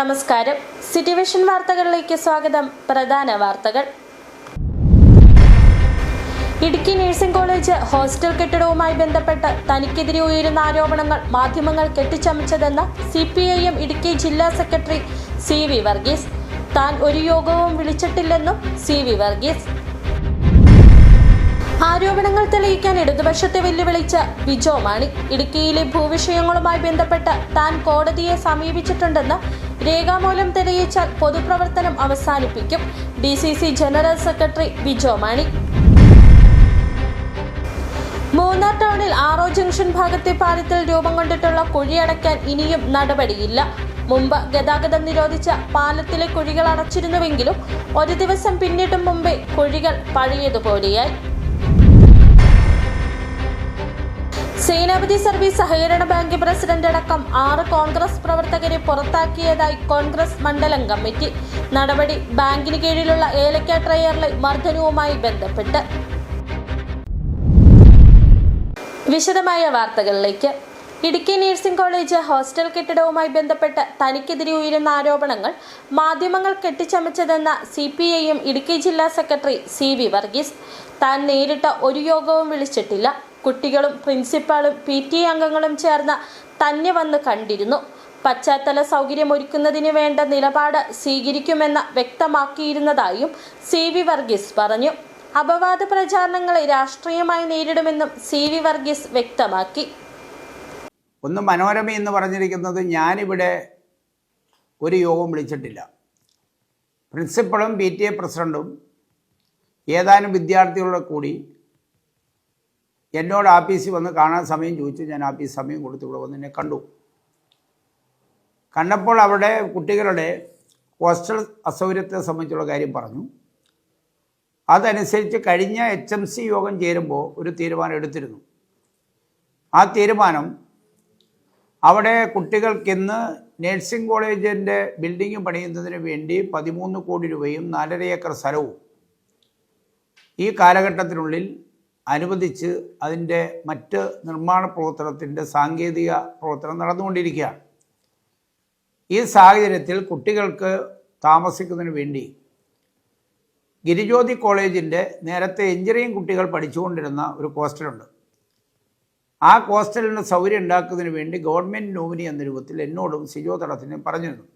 നമസ്കാരം. City vision വാർത്തകളിലേക്ക് സ്വാഗതം. പ്രധാന വാർത്തകൾ. ഇടുക്കി നഴ്സിംഗ് കോളേജ് ഹോസ്റ്റൽ കെട്ടിടവുമായി ബന്ധപ്പെട്ട് തനിക്കെതിരെ ഉയരുന്ന ആരോപണങ്ങൾ മാധ്യമങ്ങൾ കെട്ടിച്ചമച്ചതെന്ന് CPIM ഇടുക്കി ജില്ലാ സെക്രട്ടറി CV വർഗീസ്. താൻ ഒരു യോഗവും വിളിച്ചിട്ടില്ലെന്നും CV വർഗീസ്. ആരോപണങ്ങൾ തെളിയിക്കാൻ ഇടതുപക്ഷത്തെ വെല്ലുവിളിച്ച വിജോ മാണി. ഇടുക്കിയിലെ ഭൂവിഷയങ്ങളുമായി ബന്ധപ്പെട്ട് താൻ കോടതിയെ സമീപിച്ചിട്ടുണ്ടെന്ന് രേഖാമൂലം തെളിയിച്ചാൽ പൊതുപ്രവർത്തനം അവസാനിപ്പിക്കും. DCC general secretary Vijo Mani. Munnar ടൗണിൽ ആറോ ജംഗ്ഷൻ ഭാഗത്തെ പാലത്തിൽ രൂപം കൊണ്ടിട്ടുള്ള കുഴി അടയ്ക്കാൻ ഇനിയും നടപടിയില്ല. മുമ്പ് ഗതാഗതം നിരോധിച്ച പാലത്തിലെ കുഴികൾ അടച്ചിരുന്നുവെങ്കിലും ഒരു ദിവസം പിന്നിട്ടും മുമ്പേ കുഴികൾ പഴയതുപോലെയായി. സേനാപതി സർവീസ് സഹകരണ ബാങ്ക് പ്രസിഡന്റ് അടക്കം 6 കോൺഗ്രസ് പ്രവർത്തകരെ പുറത്താക്കിയതായി കോൺഗ്രസ് മണ്ഡലം കമ്മിറ്റി. നടപടി ബാങ്കിന് കീഴിലുള്ള ഏലക്ക ട്രയറിലെ മർദ്ദനവുമായി ബന്ധപ്പെട്ട്. വിശദമായ വാർത്തകളിലേക്ക്. ഇടുക്കി നഴ്സിംഗ് കോളേജ് ഹോസ്റ്റൽ കെട്ടിടവുമായി ബന്ധപ്പെട്ട് തനിക്കെതിരെ ഉയരുന്ന ആരോപണങ്ങൾ മാധ്യമങ്ങൾ കെട്ടിച്ചമച്ചതെന്ന CPIM ഇടുക്കി ജില്ലാ സെക്രട്ടറി CV വർഗീസ്. താൻ നേരിട്ട് ഒരു യോഗവും വിളിച്ചിട്ടില്ല. കുട്ടികളും പ്രിൻസിപ്പാളും PTA അംഗങ്ങളും ചേർന്ന് തന്നെ വന്ന് കണ്ടിരുന്നു. പശ്ചാത്തല സൗകര്യം ഒരുക്കുന്നതിന് വേണ്ട നിലപാട് സ്വീകരിക്കുമെന്ന് വ്യക്തമാക്കിയിരുന്നതായും CV വർഗീസ് പറഞ്ഞു. അപവാദ പ്രചാരണങ്ങളെ രാഷ്ട്രീയമായി നേരിടുമെന്നും CV വർഗീസ് വ്യക്തമാക്കി. ഒന്ന് മനോരമ എന്ന് പറഞ്ഞിരിക്കുന്നത് ഞാനിവിടെ ഒരു യോഗം വിളിച്ചിട്ടില്ല. പ്രിൻസിപ്പളും PTA പ്രസിഡൻറ്റും ഏതാനും വിദ്യാർത്ഥികളുടെ കൂടി എന്നോട് ആഫീസിൽ വന്ന് കാണാൻ സമയം ചോദിച്ചു. ഞാൻ ആഫീസ് സമയം കൊടുത്ത് ഇവിടെ വന്ന് എന്നെ കണ്ടു. കണ്ടപ്പോൾ അവിടെ കുട്ടികളുടെ ഹോസ്റ്റൽ അസൗകര്യത്തെ സംബന്ധിച്ചുള്ള കാര്യം പറഞ്ഞു. അതനുസരിച്ച് കഴിഞ്ഞ HMC യോഗം ചേരുമ്പോൾ ഒരു തീരുമാനം എടുത്തിരുന്നു. ആ തീരുമാനം അവിടെ കുട്ടികൾക്കിന്ന് നഴ്സിംഗ് കോളേജിൻ്റെ ബിൽഡിംഗ് പണിയുന്നതിന് വേണ്ടി 13 കോടി രൂപയും 4.5 ഏക്കർ സ്ഥലവും ഈ കാലഘട്ടത്തിനുള്ളിൽ അനുവദിച്ച് അതിൻ്റെ മറ്റ് നിർമ്മാണ പ്രവർത്തനത്തിൻ്റെ സാങ്കേതിക പ്രവർത്തനം നടന്നുകൊണ്ടിരിക്കുകയാണ്. ഈ സാഹചര്യത്തിൽ കുട്ടികൾക്ക് താമസിക്കുന്നതിന് വേണ്ടി ഗിരിജ്യോതി കോളേജിൻ്റെ നേരത്തെ എഞ്ചിനീയറിംഗ് കുട്ടികൾ പഠിച്ചുകൊണ്ടിരുന്ന ഒരു ഹോസ്റ്റലുണ്ട്. ആ ഹോസ്റ്റലിന് സൗകര്യം ഉണ്ടാക്കുന്നതിന് വേണ്ടി ഗവൺമെൻറ് നോമിനി എന്ന രൂപത്തിൽ എന്നോടും സിജോ തടത്തിനും പറഞ്ഞിരുന്നു.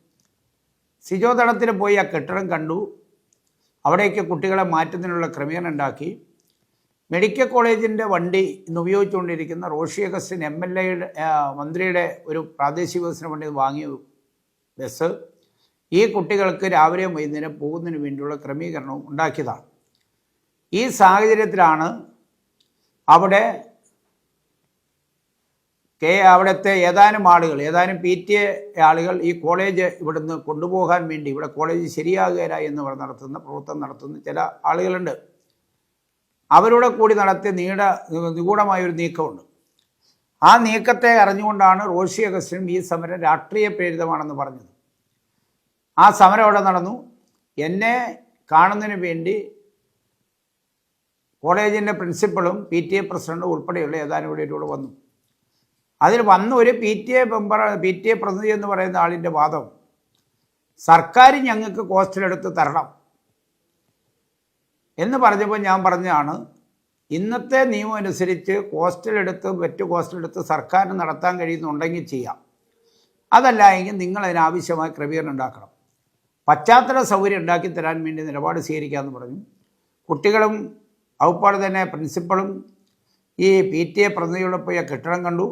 സിജോ തടത്തിന് പോയി ആ കെട്ടിടം കണ്ടു. അവിടേക്ക് കുട്ടികളെ മാറ്റുന്നതിനുള്ള ക്രമീകരണം ഉണ്ടാക്കി. മെഡിക്കൽ കോളേജിൻ്റെ വണ്ടി ഇന്ന് ഉപയോഗിച്ചുകൊണ്ടിരിക്കുന്ന റോഷി അഗസ്റ്റിൻ MLA മന്ത്രിയുടെ ഒരു പ്രാദേശിക വികസന വണ്ടി വാങ്ങിയ ബസ് ഈ കുട്ടികൾക്ക് രാവിലെയും വൈകുന്നേരം പോകുന്നതിന് വേണ്ടിയുള്ള ക്രമീകരണവും ഉണ്ടാക്കിയതാണ്. ഈ സാഹചര്യത്തിലാണ് അവിടുത്തെ ഏതാനും PTA ആളുകൾ ഈ കോളേജ് ഇവിടുന്ന് കൊണ്ടുപോകാൻ വേണ്ടി ഇവിടെ കോളേജ് ശരിയാകുകയില്ല എന്ന് പ്രവർത്തനം നടത്തുന്ന ചില ആളുകളുണ്ട്. അവരുടെ കൂടി നടത്തിയ നിഗൂഢമായൊരു നീക്കമുണ്ട്. ആ നീക്കത്തെ അറിഞ്ഞുകൊണ്ടാണ് റോഷി അഗസ്റ്റിനും ഈ സമരം രാഷ്ട്രീയ പ്രേരിതമാണെന്ന് പറഞ്ഞത്. ആ സമരം അവിടെ നടന്നു. എന്നെ കാണുന്നതിന് വേണ്ടി കോളേജിൻ്റെ പ്രിൻസിപ്പളും PTA പ്രസിഡൻറ്റും ഉൾപ്പെടെയുള്ള ഏതാനും ഇവിടെ വന്നു. അതിൽ വന്ന ഒരു PTA പ്രതിനിധി എന്ന് പറയുന്ന ആളിൻ്റെ വാദം, സർക്കാർ ഞങ്ങൾക്ക് ഹോസ്റ്റലെടുത്ത് തരണം എന്ന് പറഞ്ഞപ്പോൾ ഞാൻ പറഞ്ഞതാണ്, ഇന്നത്തെ നിയമം അനുസരിച്ച് മറ്റു ഹോസ്റ്റലെടുത്ത് സർക്കാരിന് നടത്താൻ കഴിയുന്നുണ്ടെങ്കിൽ ചെയ്യാം. അതല്ല എങ്കിൽ നിങ്ങൾ അതിനാവശ്യമായ ക്രമീകരണം ഉണ്ടാക്കണം. പശ്ചാത്തല സൗകര്യം ഉണ്ടാക്കി തരാൻ വേണ്ടി നിലപാട് സ്വീകരിക്കാമെന്ന് പറഞ്ഞു. കുട്ടികളും അതുപോലെ തന്നെ പ്രിൻസിപ്പളും ഈ PTA പ്രതിനിധിയോടെ പോയി ആ കെട്ടിടം കണ്ടു.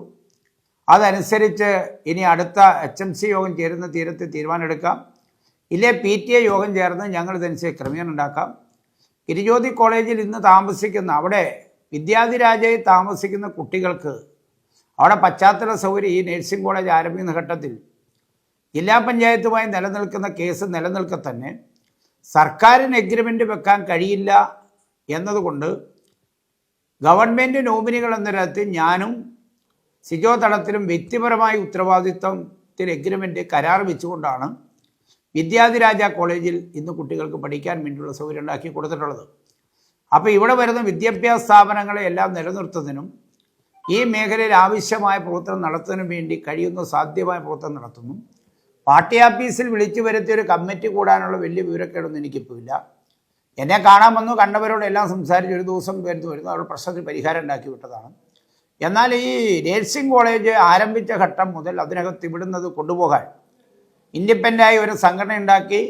അതനുസരിച്ച് ഇനി അടുത്ത HMC യോഗം ചേരുന്ന തീരുമാനമെടുക്കാം. ഇല്ലേ PTA യോഗം ചേർന്ന് ഞങ്ങൾ ഇതനുസരിച്ച് ക്രമീകരണം ഉണ്ടാക്കാം. ഗിരിജ്യോതി കോളേജിൽ ഇന്ന് താമസിക്കുന്ന അവിടെ വിദ്യാധിരാജയിൽ താമസിക്കുന്ന കുട്ടികൾക്ക് അവിടെ പശ്ചാത്തല സൗകര്യം ഈ നഴ്സിംഗ് കോളേജ് ആരംഭിക്കുന്ന ഘട്ടത്തിൽ ജില്ലാ പഞ്ചായത്തുമായി നിലനിൽക്കുന്ന കേസ് നിലനിൽക്കെ തന്നെ സർക്കാരിന് എഗ്രിമെൻ്റ് വെക്കാൻ കഴിയില്ല എന്നതുകൊണ്ട് ഗവൺമെൻറ് നോമിനികൾ എന്ന തരത്തിൽ ഞാനും സിജോ തടത്തിലും വ്യക്തിപരമായ ഉത്തരവാദിത്വത്തിൽ എഗ്രിമെൻ്റ് കരാർ വെച്ചുകൊണ്ടാണ് വിദ്യാധിരാജ കോളേജിൽ ഇന്ന് കുട്ടികൾക്ക് പഠിക്കാൻ വേണ്ടിയുള്ള സൗകര്യം ഉണ്ടാക്കി കൊടുത്തിട്ടുള്ളത്. അപ്പോൾ ഇവിടെ വരുന്ന വിദ്യാഭ്യാസ സ്ഥാപനങ്ങളെ എല്ലാം നിലനിർത്തുന്നതിനും ഈ മേഖലയിൽ ആവശ്യമായ പ്രവർത്തനം നടത്തുന്നതിനും വേണ്ടി കഴിയുന്ന സാധ്യമായ പ്രവർത്തനം നടത്തുന്നു. പാർട്ടി ഓഫീസിൽ വിളിച്ചു വരുത്തിയ ഒരു കമ്മിറ്റി കൂടാനുള്ള വലിയ വിവരക്കേടൊന്നും എനിക്കിപ്പോൾ ഇല്ല. എന്നെ കാണാൻ വന്നു, കണ്ടവരോടെല്ലാം സംസാരിച്ച് ഒരു ദിവസം വരുന്നു അവരുടെ പ്രശ്നത്തിന് പരിഹാരം ഉണ്ടാക്കി വിട്ടതാണ്. എന്നാൽ ഈ നേഴ്സിംഗ് കോളേജ് ആരംഭിച്ച ഘട്ടം മുതൽ അതിനകത്ത് ഇവിടുന്നത് കൊണ്ടുപോകാൻ ഇൻഡിപെൻഡൻ്റായി ഒരു സംഘടന ഉണ്ടാക്കി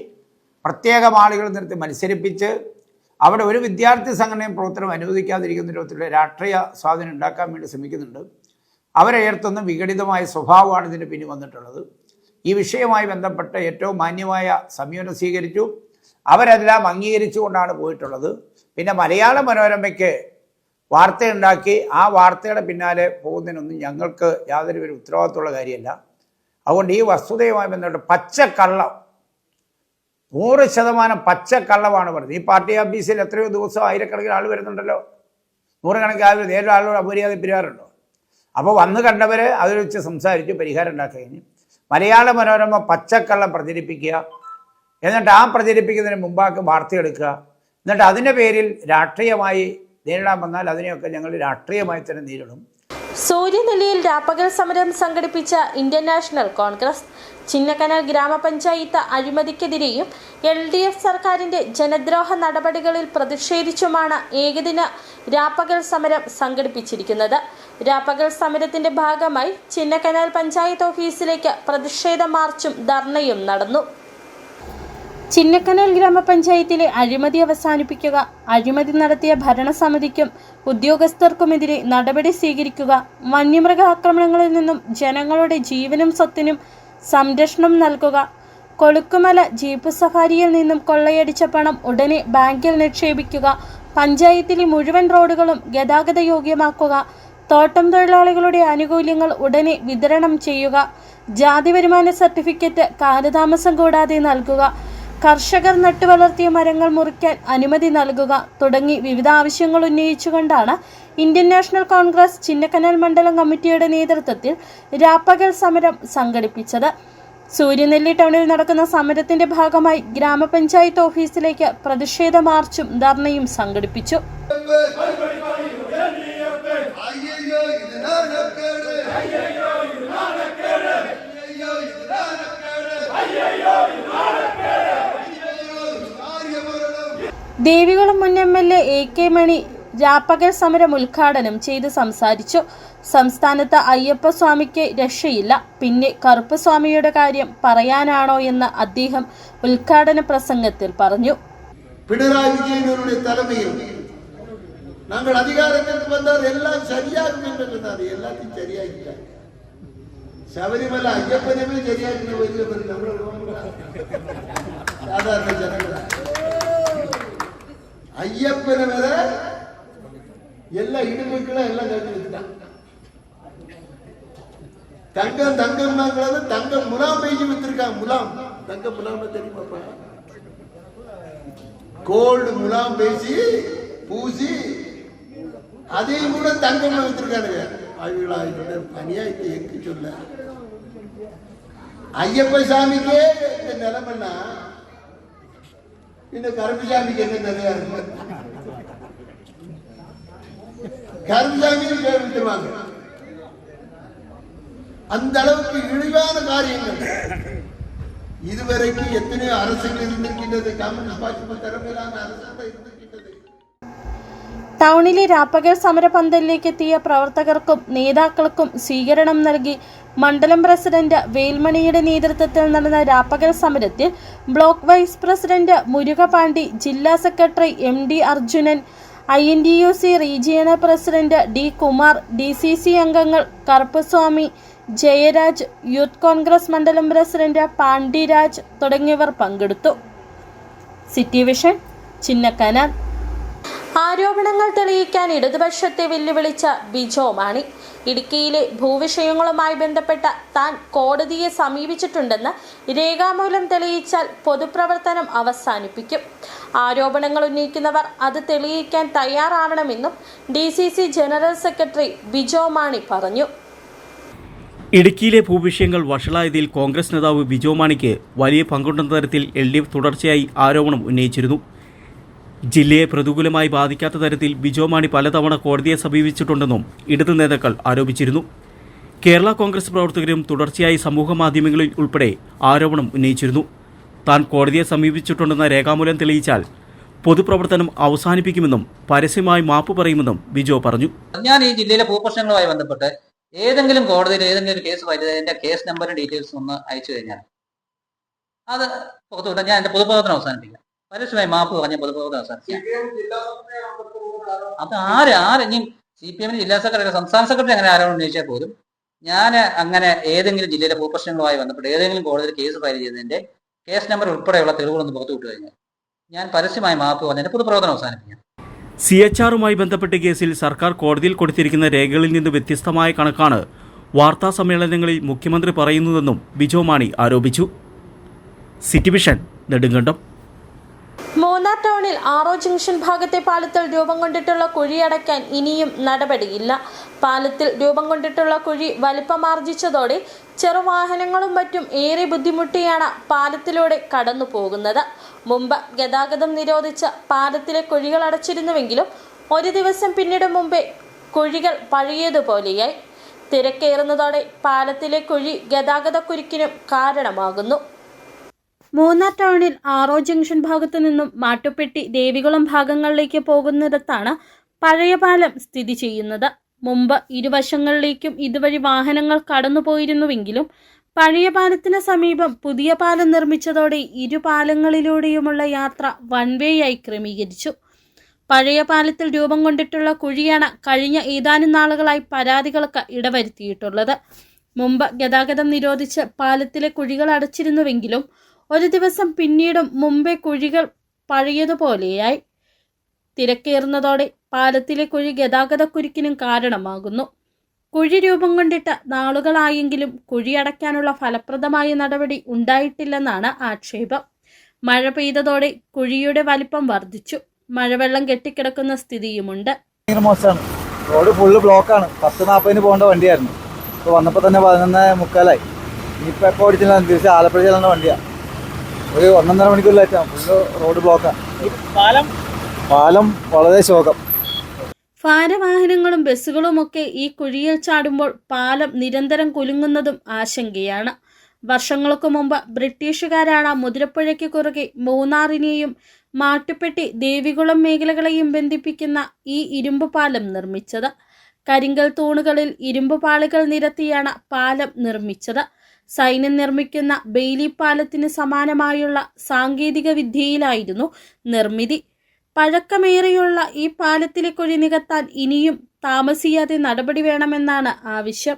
പ്രത്യേകം ആളുകൾ നിർത്തി മത്സരിപ്പിച്ച് അവിടെ ഒരു വിദ്യാർത്ഥി സംഘടനയും പ്രവർത്തനം അനുവദിക്കാതിരിക്കുന്ന രൂപത്തിലുള്ള രാഷ്ട്രീയ സ്വാധീനം ഉണ്ടാക്കാൻ വേണ്ടി ശ്രമിക്കുന്നുണ്ട്. അവരുയർത്തുന്ന വിഘടിതമായ സ്വഭാവമാണ് ഇതിന് പിന്നിൽ വന്നിട്ടുള്ളത്. ഈ വിഷയവുമായി ബന്ധപ്പെട്ട് ഏറ്റവും മാന്യമായ സമീപനം സ്വീകരിച്ചു. അവരെല്ലാം അംഗീകരിച്ചുകൊണ്ടാണ് പോയിട്ടുള്ളത്. പിന്നെ മലയാള മനോരമയ്ക്ക് വാർത്തയുണ്ടാക്കി ആ വാർത്തയുടെ പിന്നാലെ പോകുന്നതിനൊന്നും ഞങ്ങൾക്ക് യാതൊരു ഒരു ഉത്തരവാദിത്തമുള്ള കാര്യമല്ല. അതുകൊണ്ട് ഈ വസ്തുതയുമായി ബന്ധപ്പെട്ട് പച്ചക്കള്ളം, 100% പച്ചക്കള്ളമാണ് പറയുന്നത്. ഈ പാർട്ടി ഓഫീസിൽ എത്രയോ ദിവസം ആയിരക്കണക്കിന് ആൾ വരുന്നുണ്ടല്ലോ, നൂറുകണക്കിന് ആൾ നേരിട്ട് ആളുകൾ അപര്യാദ പിരിയാറുണ്ടോ? അപ്പോൾ വന്ന് കണ്ടവർ അതിൽ വെച്ച് സംസാരിച്ച് പരിഹാരം ഉണ്ടാക്കി. മലയാള മനോരമ പച്ചക്കള്ളം പ്രചരിപ്പിക്കുക, എന്നിട്ട് ആ പ്രചരിപ്പിക്കുന്നതിന് മുമ്പാക്ക് വാർത്തയെടുക്കുക, എന്നിട്ട് അതിൻ്റെ പേരിൽ രാഷ്ട്രീയമായി നേരിടാൻ വന്നാൽ അതിനെയൊക്കെ ഞങ്ങൾ രാഷ്ട്രീയമായി തന്നെ നേരിടും. സൂര്യനെല്ലിയിൽ രാപ്പകൽ സമരം സംഘടിപ്പിച്ച ഇന്ത്യൻ നാഷണൽ കോൺഗ്രസ് ചിന്നക്കനാൽ ഗ്രാമപഞ്ചായത്ത് അഴിമതിക്കെതിരെയും LDF സർക്കാരിന്റെ ജനദ്രോഹ നടപടികളിൽ പ്രതിഷേധിച്ചുമാണ് ഏകദിന രാപ്പകൽ സമരം സംഘടിപ്പിച്ചിരിക്കുന്നത്. രാപ്പകൽ സമരത്തിന്റെ ഭാഗമായി ചിന്നക്കനാൽ പഞ്ചായത്ത് ഓഫീസിലേക്ക് പ്രതിഷേധ മാർച്ചും ധർണയും നടന്നു. ചിന്നക്കനാൽ ഗ്രാമപഞ്ചായത്തിലെ അഴിമതി അവസാനിപ്പിക്കുക, അഴിമതി നടത്തിയ ഭരണസമിതിക്കും ഉദ്യോഗസ്ഥർക്കുമെതിരെ നടപടി സ്വീകരിക്കുക, വന്യമൃഗ ആക്രമണങ്ങളിൽ നിന്നും ജനങ്ങളുടെ ജീവനും സ്വത്തിനും സംരക്ഷണം നൽകുക, കൊളുക്കുമല ജീപ്പ് സഫാരിയിൽ നിന്നും കൊള്ളയടിച്ച പണം ഉടനെ ബാങ്കിൽ നിക്ഷേപിക്കുക, പഞ്ചായത്തിലെ മുഴുവൻ റോഡുകളും ഗതാഗത യോഗ്യമാക്കുക, തോട്ടം തൊഴിലാളികളുടെ ആനുകൂല്യങ്ങൾ ഉടനെ വിതരണം ചെയ്യുക, ജാതി വരുമാന സർട്ടിഫിക്കറ്റ് കാലതാമസം കൂടാതെ നൽകുക, കർഷകർ നട്ടുവളർത്തിയ മരങ്ങൾ മുറിക്കാൻ അനുമതി നൽകുക തുടങ്ങി വിവിധ ആവശ്യങ്ങൾ ഉന്നയിച്ചുകൊണ്ടാണ് ഇന്ത്യൻ നാഷണൽ കോൺഗ്രസ് ചിന്നക്കനാൽ മണ്ഡലം കമ്മിറ്റിയുടെ നേതൃത്വത്തിൽ രാപ്പകൽ സമരം സംഘടിപ്പിച്ചത്. സൂര്യനെല്ലി ടൗണിൽ നടക്കുന്ന സമരത്തിന്റെ ഭാഗമായി ഗ്രാമപഞ്ചായത്ത് ഓഫീസിലേക്ക് പ്രതിഷേധ മാർച്ചും ധർണയും സംഘടിപ്പിച്ചു. ദേവികുളം മുൻ MLA AK മണി രാപ്പകൽ സമരം ഉദ്ഘാടനം ചെയ്ത് സംസാരിച്ചു. സംസ്ഥാനത്ത് അയ്യപ്പസ്വാമിക്ക് രക്ഷയില്ല, പിന്നെ കറുപ്പസ്വാമിയുടെ കാര്യം പറയാനാണോ എന്ന് അദ്ദേഹം ഉദ്ഘാടന പ്രസംഗത്തിൽ പറഞ്ഞു. പിണറായി വിജയനുടെ തലമയിൽ ഞങ്ങൾ അധികാരത്തിലേക്ക് വന്നാൽ എല്ലാം ശരിയാക്കുന്നുണ്ടെന്നത് എല്ലാത്തിനും ശരിയാക്കില്ല. ശബരിമല അയ്യപ്പനെ ശരിയാക്കുന്ന വലിയ സാധാരണ ജനങ്ങളാണ്. ஐயப்பனை வேற எல்லா இடுப்புகளும் எல்லாம் கட்டி வச்சுட்டான். தங்கம் தங்கம்னாங்கிறது தங்கம் முலாம் பேசி வித்திருக்கான். முலாம் தங்க முலாம் தெரியுமாப்பா? கோல்டு முலாம் பேசி பூசி அதையும் கூட தங்கம் வித்திருக்கானுங்க. அவங்கள அநியாயத்தை எங்க சொல்ல. ஐயப்ப சாமிக்கே இந்த நிலைமைன்னா இந்த கருப்புசாமிக்கு என்ன நிறையா இருக்கு? கருப்புசாமியும் விட்டுருவாங்க. அந்த அளவுக்கு இழிவான காரியங்கள் இதுவரைக்கும் எத்தனையோ அரசுகள் இருந்திருக்கின்றது. கம்யூனிஸ்ட் பார்ட்டி തരത്തിലാണ് அரசாங்கம் இருந்திருக்கின்றது. ടൗണിലെ രാപ്പകൽ സമരപന്തലിലേക്ക് എത്തിയ പ്രവർത്തകർക്കും നേതാക്കൾക്കും സ്വീകരണം നൽകി മണ്ഡലം പ്രസിഡന്റ് വേൽമണിയുടെ നേതൃത്വത്തിൽ നടന്ന രാപ്പകൽ സമരത്തിൽ ബ്ലോക്ക് വൈസ് പ്രസിഡന്റ് മുരുകപാണ്ടി, ജില്ലാ secretary MD Arjunan, INTUC regional president D Kumar, DCC അംഗങ്ങൾ കറുപ്പസ്വാമി, ജയരാജ്, യൂത്ത് കോൺഗ്രസ് മണ്ഡലം പ്രസിഡന്റ് പാണ്ഡിരാജ് തുടങ്ങിയവർ പങ്കെടുത്തു. City vision, Chinnakanal. ആരോപണങ്ങൾ തെളിയിക്കാൻ ഇടതുപക്ഷത്തെ വെല്ലുവിളിച്ച ബിജോ മാണി. ഇടുക്കിയിലെ ഭൂവിഷയങ്ങളുമായി ബന്ധപ്പെട്ട താൻ കോടതിയെ സമീപിച്ചിട്ടുണ്ടെന്ന് രേഖാമൂലം തെളിയിച്ചാൽ പൊതുപ്രവർത്തനം അവസാനിപ്പിക്കും. ആരോപണങ്ങൾ ഉന്നയിക്കുന്നവർ അത് തെളിയിക്കാൻ തയ്യാറാവണമെന്നും DCC general secretary Bijo Mani പറഞ്ഞു. ഇടുക്കിയിലെ ഭൂവിഷയങ്ങൾ വഷളായതിൽ കോൺഗ്രസ് നേതാവ് ബിജോ മാണിക്ക് വലിയ പങ്കുണ്ടെന്ന തരത്തിൽ LDF തുടർച്ചയായി ആരോപണം ഉന്നയിച്ചിരുന്നു. ജില്ലയെ പ്രതികൂലമായി ബാധിക്കാത്ത തരത്തിൽ ബിജോ മാണി പലതവണ കോടതിയെ സമീപിച്ചിട്ടുണ്ടെന്നും ഇടതു നേതാക്കൾ ആരോപിച്ചിരുന്നു. കേരള കോൺഗ്രസ് പ്രവർത്തകരും തുടർച്ചയായി സമൂഹ മാധ്യമങ്ങളിൽ ഉൾപ്പെടെ ആരോപണം ഉന്നയിച്ചിരുന്നു. താൻ കോടതിയെ സമീപിച്ചിട്ടുണ്ടെന്ന രേഖാമൂലം തെളിയിച്ചാൽ പൊതുപ്രവർത്തനം അവസാനിപ്പിക്കുമെന്നും പരസ്യമായി മാപ്പ് പറയുമെന്നും ബിജോ പറഞ്ഞു. ഞാൻ ഈ ജില്ലയിലെ ഭൂപ്രശ്നങ്ങളുമായി ബന്ധപ്പെട്ട് ഏതെങ്കിലും കോടതിയിൽ ഏതെങ്കിലും കേസ് ഫയൽ ചെയ്ത് എന്റെ കേസ് നമ്പറും ഡീറ്റെയിൽസ് ഒന്ന് അയച്ചു കഴിഞ്ഞാൽ അത് പുറത്തുവിട്ടാൽ ഞാൻ എന്റെ പൊതുപ്രവർത്തനം അവസാനിപ്പിക്കാം. പരസ്യമായി മാപ്പ് പറഞ്ഞ പൊതുപ്രവർത്തനം അവസാനിപ്പിക്കാം. അത് ആരെങ്കിലും CPM ജില്ലാ സെക്രട്ടറി, സംസ്ഥാന സെക്രട്ടറി അങ്ങനെ ആരോപണം ഉന്നയിച്ചാൽ പോലും ഞാൻ അങ്ങനെ ഏതെങ്കിലും ജില്ലയിലെ ഭൂപ്രശ്നങ്ങളുമായി ബന്ധപ്പെട്ട് ഏതെങ്കിലും കോടതിയിൽ കേസ് ഫയൽ ചെയ്തതിന്റെ കേസ് നമ്പർ ഉൾപ്പെടെയുള്ള തെളിവുകളൊന്ന് പുറത്തുവിട്ടു കഴിഞ്ഞാൽ ഞാൻ പരസ്യമായി മാപ്പ് പറഞ്ഞ പൊതുപ്രവർത്തനം അവസാനിപ്പിക്കാം. CHRുമായി ബന്ധപ്പെട്ട കേസിൽ സർക്കാർ കോടതിയിൽ കൊടുത്തിരിക്കുന്ന രേഖകളിൽ നിന്ന് വ്യത്യസ്തമായ കണക്കാണ് വാർത്താ സമ്മേളനങ്ങളിൽ മുഖ്യമന്ത്രി പറയുന്നതെന്നും ബിജോ മാണി ആരോപിച്ചു. City vision, Nedumkandam. മൂന്നാർ ടൗണിൽ ആറോ ജംഗ്ഷൻ ഭാഗത്തെ പാലത്തിൽ രൂപം കൊണ്ടിട്ടുള്ള കുഴി അടയ്ക്കാൻ ഇനിയും നടപടിയില്ല. പാലത്തിൽ രൂപം കൊണ്ടിട്ടുള്ള കുഴി വലിപ്പമാർജിച്ചതോടെ ചെറുവാഹനങ്ങളും മറ്റും ഏറെ ബുദ്ധിമുട്ടിയാണ് പാലത്തിലൂടെ കടന്നു പോകുന്നത്. മുമ്പ് ഗതാഗതം നിരോധിച്ച പാലത്തിലെ കുഴികൾ അടച്ചിരുന്നുവെങ്കിലും ഒരു ദിവസം പിന്നിടും മുമ്പേ കുഴികൾ പഴയതുപോലെയായി. തിരക്കേറുന്നതോടെ പാലത്തിലെ കുഴി ഗതാഗതക്കുരുക്കിനും കാരണമാകുന്നു. മൂന്നാർ ടൗണിൽ ആറോ ജംഗ്ഷൻ ഭാഗത്തു നിന്നും മാട്ടുപ്പെട്ടി ദേവികുളം ഭാഗങ്ങളിലേക്ക് പോകുന്നിടത്താണ് പഴയ പാലം സ്ഥിതി ചെയ്യുന്നത്. മുമ്പ് ഇരുവശങ്ങളിലേക്കും ഇതുവഴി വാഹനങ്ങൾ കടന്നുപോയിരുന്നുവെങ്കിലും പഴയ പാലത്തിന് സമീപം പുതിയ പാലം നിർമ്മിച്ചതോടെ ഇരു പാലങ്ങളിലൂടെയുമുള്ള യാത്ര വൺ വേ ആയി ക്രമീകരിച്ചു. പഴയ പാലത്തിൽ രൂപം കൊണ്ടിട്ടുള്ള കുഴിയാണ് കഴിഞ്ഞ ഏതാനും നാളുകളായി പരാതികൾക്ക് ഇടവരുത്തിയിട്ടുള്ളത്. മുമ്പ് ഗതാഗതം നിരോധിച്ച് പാലത്തിലെ കുഴികൾ അടച്ചിരുന്നുവെങ്കിലും ഒരു ദിവസം പിന്നീടും മുമ്പേ കുഴികൾ പഴയതുപോലെയായി. തിരക്കേറുന്നതോടെ പാലത്തിലെ കുഴി ഗതാഗതക്കുരുക്കിനും കാരണമാകുന്നു. കുഴി രൂപം കൊണ്ടിട്ട് നാളുകളായെങ്കിലും കുഴി അടയ്ക്കാനുള്ള ഫലപ്രദമായ നടപടി ഉണ്ടായിട്ടില്ലെന്നാണ് ആക്ഷേപം. മഴ പെയ്തതോടെ കുഴിയുടെ വലിപ്പം വർദ്ധിച്ചു. മഴവെള്ളം കെട്ടിക്കിടക്കുന്ന സ്ഥിതിയുമുണ്ട്. മോശമാണ്. റോഡ് ഫുള്ള് ബ്ലോക്കാണ്. 10:40 പോകേണ്ട വണ്ടിയായിരുന്നു. ഇപ്പോൾ വന്നപ്പോൾ തന്നെ 11:45. ഇനിയിപ്പോൾ എപ്പോൾ ഓടിച്ചില്ല, തിരിച്ച് ആലപ്പുഴ ചെല്ലേണ്ട വണ്ടിയാണ്. ഒരു 1.5 മണിക്കൂർ ലേറ്റാണ്. ഫുള്ള് റോഡ് ബ്ലോക്കാണ്. പാലം വളരെ ശോകം. ഭാരവാഹനങ്ങളും ബസ്സുകളുമൊക്കെ ഈ കുഴിയിൽ ചാടുമ്പോൾ പാലം നിരന്തരം കുലുങ്ങുന്നതും ആശങ്കയാണ്. വർഷങ്ങൾക്ക് മുമ്പ് ബ്രിട്ടീഷുകാരാണ് മുതിരപ്പുഴയ്ക്ക് കുറുകെ മൂന്നാറിനെയും മാട്ടുപ്പെട്ടി ദേവികുളം മേഖലകളെയും ബന്ധിപ്പിക്കുന്ന ഈ ഇരുമ്പ് പാലം നിർമ്മിച്ചത്. കരിങ്കൽ തൂണുകളിൽ ഇരുമ്പ് പാളികൾ നിരത്തിയാണ് പാലം നിർമ്മിച്ചത്. സൈന്യം നിർമ്മിക്കുന്ന ബെയിലി പാലത്തിന് സമാനമായുള്ള സാങ്കേതിക വിദ്യയിലായിരുന്നു നിർമ്മിതി. പഴക്കമേറെയുള്ള ഈ പാലത്തിലെ കുഴി നികത്താൻ ഇനിയും താമസിയാതെ നടപടി വേണമെന്നാണ് ആവശ്യം.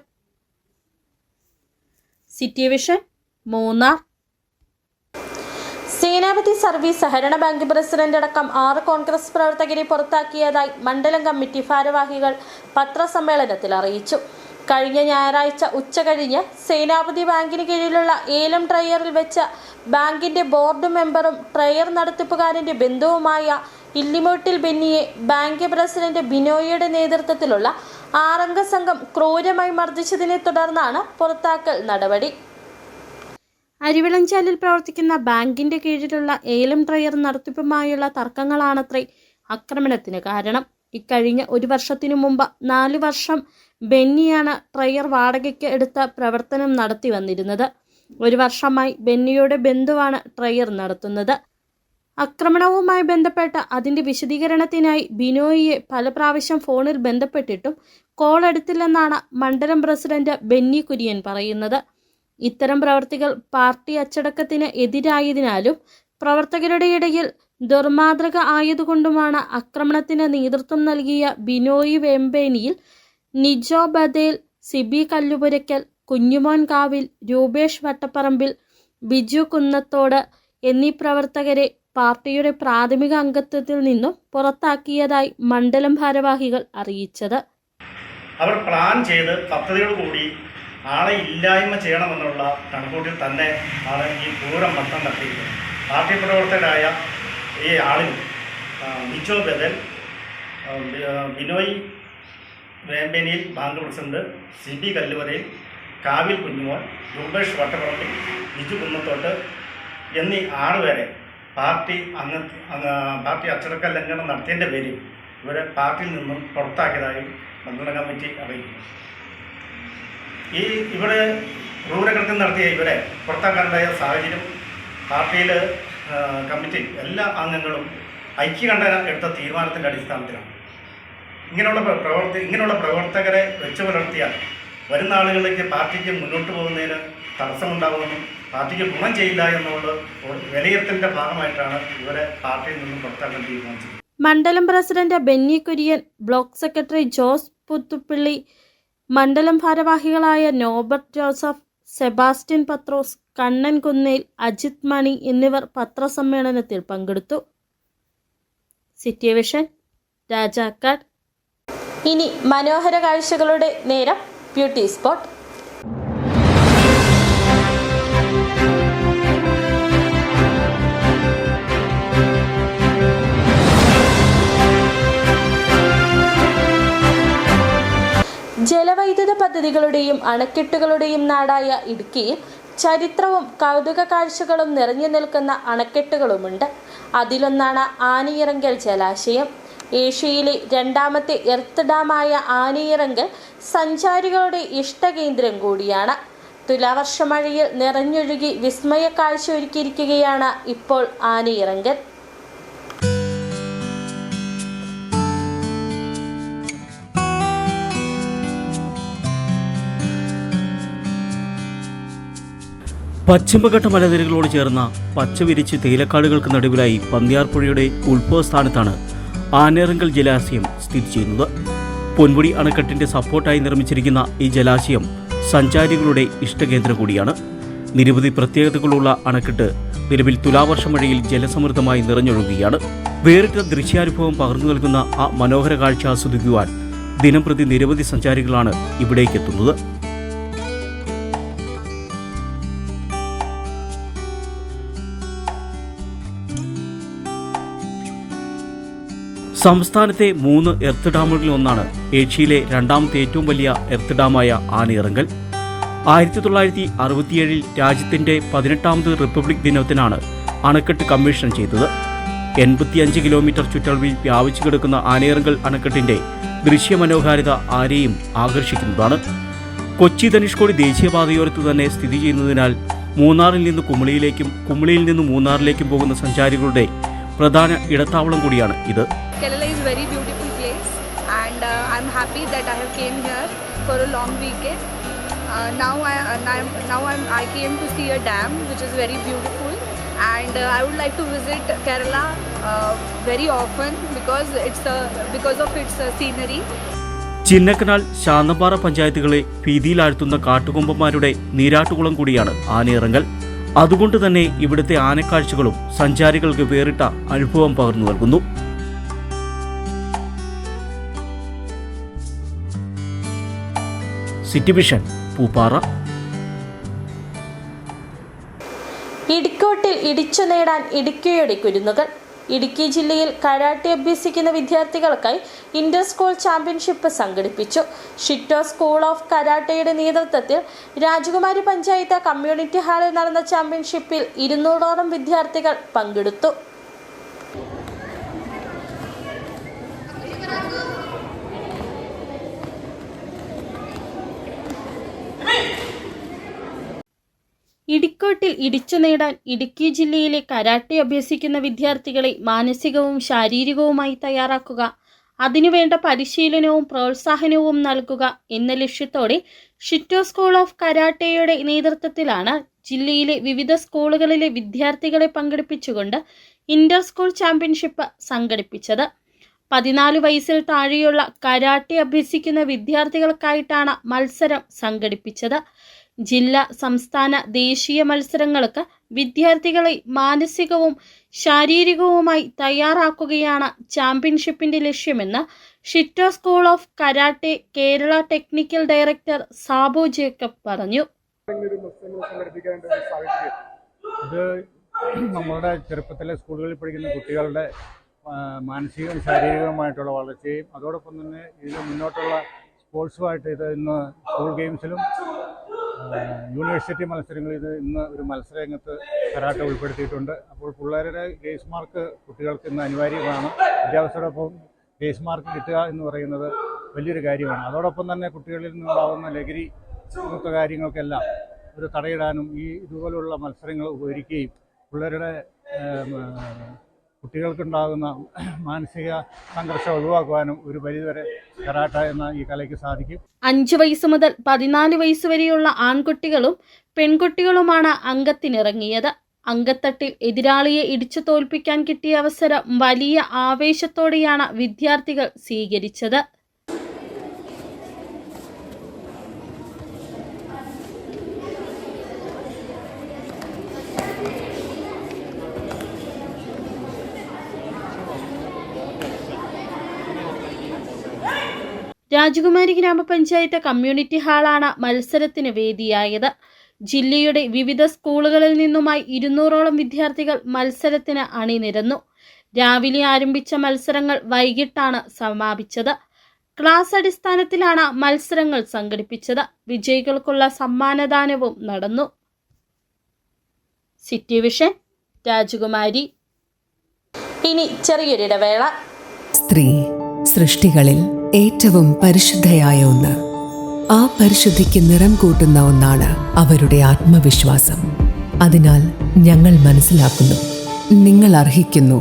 City vision, Munnar. Senapathy service സഹകരണ ബാങ്ക് പ്രസിഡന്റ് അടക്കം 6 കോൺഗ്രസ് പ്രവർത്തകരെ പുറത്താക്കിയതായി മണ്ഡലം കമ്മിറ്റി ഭാരവാഹികൾ പത്രസമ്മേളനത്തിൽ അറിയിച്ചു. കഴിഞ്ഞ ഞായറാഴ്ച ഉച്ചകഴിഞ്ഞ് സേനാപതി ബാങ്കിന് കീഴിലുള്ള ഏലം ട്രയറിൽ വെച്ച് ബാങ്കിന്റെ ബോർഡ് മെമ്പറും ട്രയർ നടത്തിപ്പുകാരന്റെ ബന്ധുവുമായ ഇല്ലിമോട്ടിൽ ബെന്നിയെ ബാങ്ക് പ്രസിഡന്റ് ബിനോയിയുടെ നേതൃത്വത്തിലുള്ള 6 അംഗ സംഘം ക്രൂരമായി മർദ്ദിച്ചതിനെ തുടർന്നാണ് പുറത്താക്കൽ നടപടി. അരിവിളഞ്ചാലിൽ പ്രവർത്തിക്കുന്ന ബാങ്കിന്റെ കീഴിലുള്ള ഏലം ട്രയർ നടത്തിപ്പുമായുള്ള തർക്കങ്ങളാണത്രേ ആക്രമണത്തിന് കാരണം. ഇക്കഴിഞ്ഞ 1 വർഷത്തിനു മുമ്പ് 4 വർഷം ബെന്നിയാണ് ട്രയർ വാടകയ്ക്ക് എടുത്ത് പ്രവർത്തനം നടത്തി വന്നിരുന്നത്. 1 വർഷമായി ബെന്നിയുടെ ബന്ധുവാണ് ട്രയർ നടത്തുന്നത്. ആക്രമണവുമായി ബന്ധപ്പെട്ട് അതിന്റെ വിശദീകരണത്തിനായി ബിനോയിയെ പല പ്രാവശ്യം ഫോണിൽ ബന്ധപ്പെട്ടിട്ടും കോൾ എടുത്തില്ലെന്നാണ് മണ്ഡലം പ്രസിഡന്റ് ബെന്നി കുര്യൻ പറയുന്നത്. ഇത്തരം പ്രവർത്തികൾ പാർട്ടി അച്ചടക്കത്തിന് എതിരായതിനാലും പ്രവർത്തകരുടെ ഇടയിൽ ദുർമാതൃക ആയതുകൊണ്ടുമാണ് ആക്രമണത്തിന് നേതൃത്വം നൽകിയ ബിനോയ് വേമ്പേനിയിൽ, നിജോ ബദേൽ, സിബി കല്ലുപുരയ്ക്കൽ, കുഞ്ഞുമോൻ കാവിൽ, രൂപേഷ് വട്ടപ്പറമ്പിൽ, ബിജു കുന്നത്തോട് എന്നീ പ്രവർത്തകരെ പാർട്ടിയുടെ പ്രാഥമിക അംഗത്വത്തിൽ നിന്നും പുറത്താക്കിയതായി മണ്ഡലം ഭാരവാഹികൾ അറിയിച്ചത്. അവർ പ്ലാൻ ചെയ്ത് പദ്ധതികൾ കൂടി ആളെ ഇല്ലായ്മ ചെയ്യണമെന്നുള്ള കണക്കൂട്ടിൽ തന്നെ ആണ് ഈ പൂരം മൊത്തം നടത്തിയിരിക്കുന്നത്. പാർട്ടി പ്രവർത്തകരായ ഈ ആളിൽ നിജോ ബദൽ, ബിനോയ് വേമ്പേനിയിൽ ബാങ്ക് പ്രസിഡന്റ്, സിബി കല്ലുവരയിൽ, കാവിൽ കുഞ്ഞുമോൻ, രൂപേഷ് വട്ടപ്പറമ്പിൽ, ബിജു കുന്നത്തോട്ട് എന്നീ 6 പേരെ പാർട്ടി അച്ചടക്ക ലംഘനം നടത്തിയതിൻ്റെ പേരിൽ ഇവരെ പാർട്ടിയിൽ നിന്നും പുറത്താക്കിയതായി മണ്ഡലം കമ്മിറ്റി അറിയിക്കുന്നു. ഈ ഇവിടെ ക്രൂരകൃത്യം നടത്തിയ ഇവരെ പുറത്താക്കാനുണ്ടായ സാഹചര്യം പാർട്ടിയിൽ കമ്മിറ്റി എല്ലാ അംഗങ്ങളും ഐക്യകണ്ഠേന എടുത്ത തീരുമാനത്തിൻ്റെ അടിസ്ഥാനത്തിലാണ്. ഇങ്ങനെയുള്ള പ്രവർത്തകരെ വെച്ചു പുലർത്തിയാൽ വരുന്ന ആളുകളിലേക്ക് പാർട്ടിക്ക് മുന്നോട്ട് പോകുന്നതിന് തടസ്സമുണ്ടാകുമെന്നും പാർട്ടിക്ക് ഗുണം ചെയ്യില്ല എന്നുള്ള വിലയിരുത്തലിൻ്റെ ഭാഗമായിട്ടാണ് ഇവരെ പാർട്ടിയിൽ നിന്നും പുറത്താക്കാൻ തീരുമാനിച്ചത്. മണ്ഡലം president Benny Kurian, block secretary Jose Puthuppilly, മണ്ഡലം ഭാരവാഹികളായ നോബർട്ട് ജോസഫ്, സെബാസ്റ്റ്യൻ പത്രോസ്, കണ്ണൻ കുന്നേൽ, അജിത് മണി എന്നിവർ പത്രസമ്മേളനത്തിൽ പങ്കെടുത്തു. City vision, Rajakkad. ഇനി മനോഹര കാഴ്ചകളുടെ നേരം. Beauty spot. ജലവൈദ്യുത പദ്ധതികളുടെയും അണക്കെട്ടുകളുടെയും നാടായ ഇടുക്കിയിൽ ചരിത്രവും കൗതുക കാഴ്ചകളും നിറഞ്ഞു നിൽക്കുന്ന അണക്കെട്ടുകളുമുണ്ട്. അതിലൊന്നാണ് ആനയിറങ്കൽ ജലാശയം. ഏഷ്യയിലെ രണ്ടാമത്തെ എർത്ത് ഡാമായ ആനയിറങ്കൽ സഞ്ചാരികളുടെ ഇഷ്ടകേന്ദ്രം കൂടിയാണ്. തുലാവർഷ മഴയിൽ നിറഞ്ഞൊഴുകി വിസ്മയ കാഴ്ച ഒരുക്കിയിരിക്കുകയാണ് ഇപ്പോൾ ആനയിറങ്കൽ. പശ്ചിമഘട്ട മലനിരകളോട് ചേർന്ന പച്ചവിരിച്ച് തേയിലക്കാടുകൾക്ക് നടുവിലായി പന്തിയാർപ്പുഴയുടെ ഉത്ഭവസ്ഥാനത്താണ് ആനയിറങ്കൽ ജലാശയം സ്ഥിതി ചെയ്യുന്നത്. പൊന്മുടി അണക്കെട്ടിന്റെ സപ്പോർട്ടായി നിർമ്മിച്ചിരിക്കുന്ന ഈ ജലാശയം സഞ്ചാരികളുടെ ഇഷ്ടകേന്ദ്രം കൂടിയാണ്. നിരവധി പ്രത്യേകതകളുള്ള അണക്കെട്ട് നിലവിൽ തുലാവർഷ മഴയിൽ ജലസമൃദ്ധമായി നിറഞ്ഞൊഴുകുകയാണ്. വേറിട്ട ദൃശ്യാനുഭവം പകർന്നു നൽകുന്ന ആ മനോഹര കാഴ്ച ആസ്വദിക്കുവാൻ ദിനംപ്രതി നിരവധി സഞ്ചാരികളാണ് ഇവിടേക്കെത്തുന്നത്. സംസ്ഥാനത്തെ 3 എർത്ത് ഡാമുകളിൽ ഒന്നാണ് ഏഷ്യയിലെ രണ്ടാമത്തെ ഏറ്റവും വലിയ എർത്ത് ഡാമായ ആനയിറങ്കൽ. 1967 രാജ്യത്തിന്റെ 18ാമത് റിപ്പബ്ലിക് ദിനത്തിനാണ് അണക്കെട്ട് കമ്മീഷൻ ചെയ്തത്. 85 കിലോമീറ്റർ ചുറ്റളവിൽ വ്യാപിച്ചു കിടക്കുന്ന ആനയിറങ്കൽ അണക്കെട്ടിന്റെ ദൃശ്യമനോഹാരിത ആരെയും ആകർഷിക്കുന്നതാണ്. കൊച്ചി ധനുഷ്കോടി ദേശീയപാതയോരത്ത് തന്നെ സ്ഥിതി ചെയ്യുന്നതിനാൽ മൂന്നാറിൽ നിന്ന് കുമളിയിലേക്കും കുമളിയിൽ നിന്ന് മൂന്നാറിലേക്കും പോകുന്ന സഞ്ചാരികളുടെ പ്രധാന ഇടത്താവളം കൂടിയാണ് ഇത്. Kerala is a very beautiful place and I'm happy that I have came here for a long weekend. I came to see a dam which is very beautiful and I would like to visit Kerala very often because of its scenery. Chinnakanal, Santhanpara പഞ്ചായത്തുകളെ ഭീതിയിലാഴ്ത്തുന്ന കാട്ടുകൊമ്പന്മാരുടെ നീരാട്ടുകുളം കൂടിയാണ് ആനയിറങ്കൽ. അതുകൊണ്ട് തന്നെ ഇവിടുത്തെ ആനക്കാഴ്ചകളും സഞ്ചാരികൾക്ക് വേറിട്ട അനുഭവം പകർന്നു നൽകുന്നു. City vision, Pooppara. ഇടിക്കോട്ടിൽ ഇടിച്ചു നേടാൻ ഇടുക്കിയുടെ കുരുന്നുകൾ. ഇടുക്കി ജില്ലയിൽ കരാട്ടെ അഭ്യസിക്കുന്ന വിദ്യാർത്ഥികൾക്കായി ഇന്റർ സ്കൂൾ ചാമ്പ്യൻഷിപ്പ് സംഘടിപ്പിച്ചു. ഷിറ്റോ സ്കൂൾ ഓഫ് കരാട്ടയുടെ നേതൃത്വത്തിൽ രാജകുമാരി പഞ്ചായത്ത് കമ്മ്യൂണിറ്റി ഹാളിൽ നടന്ന ചാമ്പ്യൻഷിപ്പിൽ 200ഓളം വിദ്യാർത്ഥികൾ പങ്കെടുത്തു. ഇടിക്കോട്ടിൽ ഇടിച്ചു നേടാൻ ഇടുക്കി ജില്ലയിലെ കരാട്ടെ അഭ്യസിക്കുന്ന വിദ്യാർത്ഥികളെ മാനസികവും ശാരീരികവുമായി തയ്യാറാക്കുക, അതിനുവേണ്ട പരിശീലനവും പ്രോത്സാഹനവും നൽകുക എന്ന ലക്ഷ്യത്തോടെ ഷിറ്റോ സ്കൂൾ ഓഫ് കരാട്ടയുടെ നേതൃത്വത്തിലാണ് ജില്ലയിലെ വിവിധ സ്കൂളുകളിലെ വിദ്യാർത്ഥികളെ പങ്കെടുപ്പിച്ചുകൊണ്ട് ഇന്റർ സ്കൂൾ ചാമ്പ്യൻഷിപ്പ് സംഘടിപ്പിച്ചത്. 14 വയസ്സിൽ താഴെയുള്ള കരാട്ടെ അഭ്യസിക്കുന്ന വിദ്യാർത്ഥികൾക്കായിട്ടാണ് മത്സരം സംഘടിപ്പിച്ചത്. ജില്ലാ, സംസ്ഥാന, ദേശീയ മത്സരങ്ങൾക്ക് വിദ്യാർത്ഥികളെ മാനസികവും ശാരീരികവുമായി തയ്യാറാക്കുകയാണ് ചാമ്പ്യൻഷിപ്പിന്റെ ലക്ഷ്യമെന്ന് ഷിറ്റോ school of karate Kerala technical director Sabu Jacob പറഞ്ഞു. ഇത് നമ്മളുടെ ചെറുപ്പത്തിലെ സ്കൂളുകളിൽ പഠിക്കുന്ന കുട്ടികളുടെ മാനസികവും ശാരീരികവുമായിട്ടുള്ള വളർച്ചയും അതോടൊപ്പം തന്നെ ഇതിന് മുന്നോട്ടുള്ള സ്പോർട്സുമായിട്ട് ഇത് ഇന്ന് സ്കൂൾ ഗെയിംസിലും യൂണിവേഴ്സിറ്റി മത്സരങ്ങളിൽ ഇത് ഇന്ന് ഒരു മത്സരരംഗത്ത് കരാട്ടെ ഉൾപ്പെടുത്തിയിട്ടുണ്ട്. അപ്പോൾ പിള്ളേരുടെ ഗ്രേസ് മാർക്ക് കുട്ടികൾക്ക് ഇന്ന് അനിവാര്യമാണ്. വിദ്യാഭ്യാസത്തോടൊപ്പം ഗ്രേസ് മാർക്ക് കിട്ടുക എന്ന് പറയുന്നത് വലിയൊരു കാര്യമാണ്. അതോടൊപ്പം തന്നെ കുട്ടികളിൽ നിന്നുണ്ടാകുന്ന ലഹരി അങ്ങനത്തെ കാര്യങ്ങൾക്കെല്ലാം ഒരു തടയിടാനും ഇതുപോലുള്ള മത്സരങ്ങൾ ഒരുക്കുകയും പിള്ളേരുടെ കുട്ടികൾക്കുണ്ടാകുന്ന മാനസിക സംഘർഷം ഒഴിവാക്കുവാനും ഒരു പരിധിവരെ കരാട്ട എന്ന ഈ കലയ്ക്ക് സാധിക്കും. 5 വയസ്സ് മുതൽ 14 വയസ്സ് വരെയുള്ള ആൺകുട്ടികളും പെൺകുട്ടികളുമാണ് അംഗത്തിനിറങ്ങിയത്. അങ്കത്തട്ടിൽ എതിരാളിയെ ഇടിച്ചു തോൽപ്പിക്കാൻ കിട്ടിയ അവസരം വലിയ ആവേശത്തോടെയാണ് വിദ്യാർത്ഥികൾ സ്വീകരിച്ചത്. രാജകുമാരി ഗ്രാമപഞ്ചായത്ത് കമ്മ്യൂണിറ്റി ഹാളാണ് മത്സരത്തിന് വേദിയായത്. ജില്ലയുടെ വിവിധ സ്കൂളുകളിൽ നിന്നുമായി 200ഓളം വിദ്യാർത്ഥികൾ മത്സരത്തിന് അണിനിരന്നു. രാവിലെ ആരംഭിച്ച മത്സരങ്ങൾ വൈകിട്ടാണ് സമാപിച്ചത്. ക്ലാസ് അടിസ്ഥാനത്തിലാണ് മത്സരങ്ങൾ സംഘടിപ്പിച്ചത്. വിജയികൾക്കുള്ള സമ്മാനദാനവും നടന്നു. സിറ്റി വിഷൻ, രാജകുമാരി. ഇനി ചെറിയൊരിടവേള. സ്ത്രീ സൃഷ്ടികളിൽ ഏറ്റവും പരിശുദ്ധയായ ഒന്ന്. ആ പരിശുദ്ധിക്ക് നിറം കൂട്ടുന്ന ഒന്നാണ് അവരുടെ ആത്മവിശ്വാസം. അതിനാൽ ഞങ്ങൾ മനസ്സിലാക്കുന്നു, നിങ്ങൾ അർഹിക്കുന്നു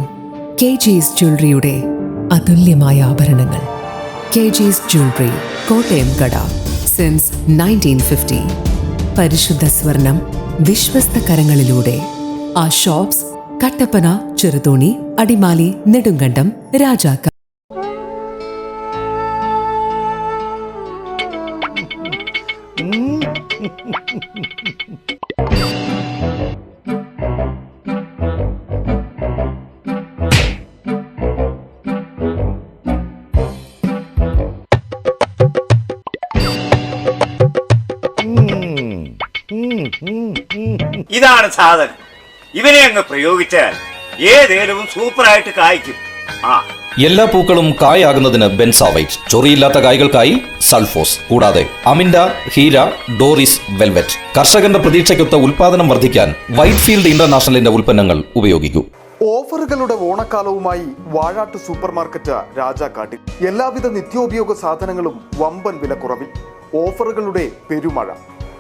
KG's ജ്വല്ലറിയുടെ അതുല്യമായ ആഭരണങ്ങൾ. KG's ജ്വല്ലറി, കോട്ടയം കട, സിൻസ് 1950. പരിശുദ്ധ സ്വർണം വിശ്വസ്ത കരങ്ങളിലൂടെ. ആ ഷോപ്സ് കട്ടപ്പന, ചെറുതോണി, അടിമാലി, നെടുങ്കണ്ടം, രാജാക്ക. ഇതാണ് സാധനം. ഇവനെ അങ്ങ് പ്രയോഗിച്ചാൽ ഏതേലും സൂപ്പറായിട്ട് കായ്ക്കും. എല്ലാ പൂക്കളും കായാകുന്നതിന് ബെൻസാവൈറ്റ്, ചൊറിയില്ലാത്ത കായ്കൾക്കായി സൾഫോസ്, കൂടാതെ അമിൻഡ, ഹീര, ഡോറിസ്, വെൽവെറ്റ്. കർഷകന്റെ പ്രതീക്ഷയ്ക്കൊത്ത ഉൽപാദനം വർദ്ധിക്കാൻ വൈറ്റ്ഫീൽഡ് ഇന്റർനാഷണലിന്റെ ഉൽപ്പന്നങ്ങൾ ഉപയോഗിക്കൂ. ഓഫറുകളുടെ ഓണക്കാലവുമായി വാഴാട്ട് സൂപ്പർ മാർക്കറ്റ് രാജാക്കാട്ടിൽ. എല്ലാവിധ നിത്യോപയോഗ സാധനങ്ങളും വമ്പൻ വിലക്കുറവിൽ. ഓഫറുകളുടെ പെരുമഴ.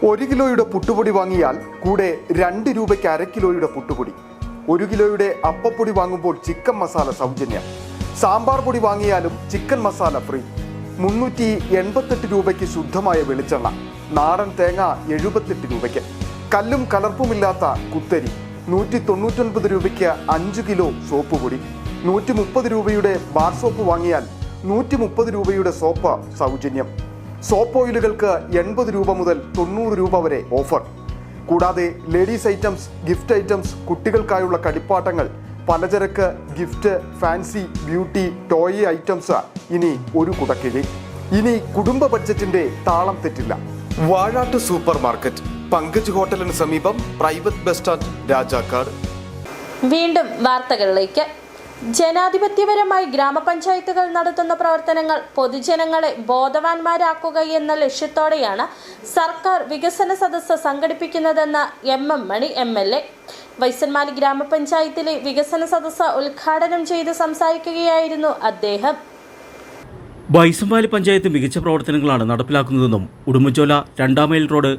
1 കിലോയുടെ പുട്ടുപൊടി വാങ്ങിയാൽ കൂടെ 2 രൂപയ്ക്ക് 1/2 കിലോയുടെ പുട്ടുപൊടി. 1 കിലോയുടെ അപ്പപ്പൊടി വാങ്ങുമ്പോൾ ചിക്കൻ മസാല സൗജന്യം. സാമ്പാർ പൊടി വാങ്ങിയാലും ചിക്കൻ മസാല ഫ്രീ. 388 രൂപയ്ക്ക് ശുദ്ധമായ വെളിച്ചെണ്ണ. നാടൻ തേങ്ങ 78 രൂപയ്ക്ക്. കല്ലും കലർപ്പുമില്ലാത്ത കുത്തരി 199 രൂപയ്ക്ക് 5 കിലോ സോപ്പ് പൊടി. 130 രൂപയുടെ ബാർ സോപ്പ് വാങ്ങിയാൽ 130 രൂപയുടെ സോപ്പ് സൗജന്യം. സോപ്പ് ഓയിലുകൾക്ക് 80 രൂപ മുതൽ 90 രൂപ വരെ ഓഫർ. കൂടാതെ ലേഡീസ് ഐറ്റംസ്, ഗിഫ്റ്റ് ഐറ്റംസ്, കുട്ടികൾക്കായുള്ള കളിപ്പാട്ടങ്ങൾ, പലചരക്ക്, gift, fancy, beauty, toy items ഇനി ഒരു കുടക്കീഴിൽ. ഇനി കുടുംബ ബഡ്ജറ്റിന്റെ താളം തെറ്റില്ല. വാഴാട്ട് സൂപ്പർ മാർക്കറ്റ്, പങ്കജ് ഹോട്ടലിന് സമീപം, പ്രൈവറ്റ് ബസ് സ്റ്റാൻഡ്, രാജാക്കാട്. വീണ്ടും വാർത്തകളിലേക്ക്. ജനാധിപത്യപരമായി ഗ്രാമപഞ്ചായത്തുകൾ നടത്തുന്ന പ്രവർത്തനങ്ങൾ പൊതുജനങ്ങളെ ബോധവാന്മാരാക്കുക എന്ന ലക്ഷ്യത്തോടെയാണ് സർക്കാർ വികസന സദസ്സ് സംഘടിപ്പിക്കുന്നതെന്ന് MM മണി MLA. വൈസന്മാലി ഗ്രാമപഞ്ചായത്തിലെ വികസന സദസ്സ് ഉദ്ഘാടനം ചെയ്ത് സംസാരിക്കുകയായിരുന്നു അദ്ദേഹം. വൈസന്മാലി പഞ്ചായത്ത് മികച്ച പ്രവർത്തനങ്ങളാണ് നടപ്പിലാക്കുന്നതെന്നും Udumbanchola 2 mile road,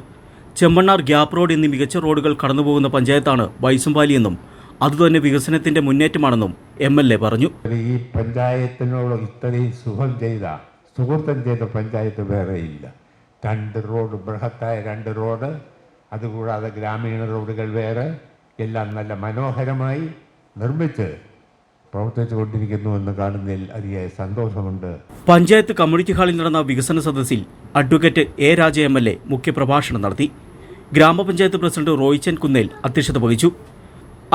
Chemmannar gap road എന്നീ മികച്ച റോഡുകൾ കടന്നുപോകുന്ന പഞ്ചായത്താണ് വൈസന്മാലി എന്നും അതുതന്നെ വികസനത്തിന്റെ മുന്നേറ്റമാണെന്നും MLA പറഞ്ഞു. ഈ പഞ്ചായത്തിനോട് ഇത്രയും സുഹൃത്തം ചെയ്ത പഞ്ചായത്ത് വേറെയില്ല. 2 റോഡ്, ബൃഹത്തായ 2 റോഡ്, അതുകൂടാതെ ഗ്രാമീണ റോഡുകൾ വേറെ, എല്ലാം നല്ല മനോഹരമായി നിർമ്മിച്ച് പ്രവർത്തിച്ചു കൊണ്ടിരിക്കുന്നുവെന്ന് കാണുന്നതിൽ അതിയായ സന്തോഷമുണ്ട്. പഞ്ചായത്ത് കമ്മ്യൂണിറ്റി ഹാളിൽ നടന്ന വികസന സദസ്സിൽ അഡ്വക്കേറ്റ് A. രാജ MLA മുഖ്യപ്രഭാഷണം നടത്തി. ഗ്രാമപഞ്ചായത്ത് പ്രസിഡന്റ് റോയിച്ചൻ കുന്നേൽ അധ്യക്ഷത വഹിച്ചു.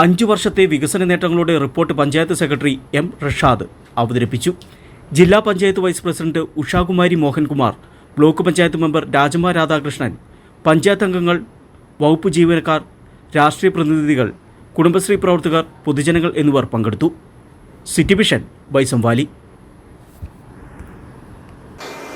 5 വർഷത്തെ വികസന നേട്ടങ്ങളുടെ report panchayat secretary M. Rashad അവതരിപ്പിച്ചു. ജില്ലാ panchayat vice president Ushakumari Mohankumar, block panchayat member Rajamma Radhakrishnan, panchayat അംഗങ്ങൾ, വകുപ്പ് ജീവനക്കാർ, രാഷ്ട്രീയ പ്രതിനിധികൾ, കുടുംബശ്രീ പ്രവർത്തകർ, പൊതുജനങ്ങൾ എന്നിവർ പങ്കെടുത്തു. City vision, Vaisamvali.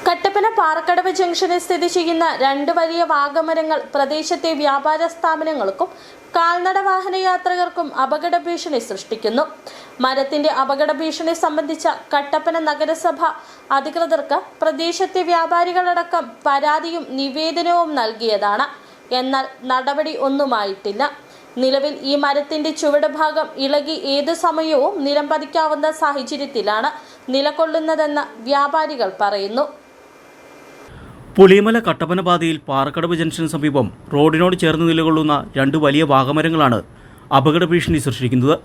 കട്ടപ്പന പാറക്കടവ് ജംഗ്ഷനിൽ സ്ഥിതി ചെയ്യുന്ന 2 വലിയ വാഗമരങ്ങൾ പ്രദേശത്തെ വ്യാപാര സ്ഥാപനങ്ങൾക്കും കാൽനട വാഹന യാത്രികർക്കും അപകട ഭീഷണി സൃഷ്ടിക്കുന്നു. മരത്തിന്റെ അപകട ഭീഷണി സംബന്ധിച്ച കട്ടപ്പന നഗരസഭ അധികൃതർക്ക് പ്രദേശത്തെ വ്യാപാരികളടക്കം പരാതിയും നിവേദനവും നൽകിയതാണ്. എന്നാൽ നടപടി ഒന്നുമായിട്ടില്ല. നിലവിൽ ഈ മരത്തിന്റെ ചുവട് ഭാഗം ഇളകി ഏതു സമയവും നിലം പതിക്കാവുന്ന സാഹചര്യത്തിലാണ് നിലകൊള്ളുന്നതെന്ന് വ്യാപാരികൾ പറയുന്നു. പുളിയമല കട്ടപ്പന പാതയിൽ പാറക്കടവ് ജംഗ്ഷന് സമീപം റോഡിനോട് ചേർന്ന് നിലകൊള്ളുന്ന 2 വലിയ വാഗമരങ്ങളാണ് അപകട ഭീഷണി സൃഷ്ടിക്കുന്നത്.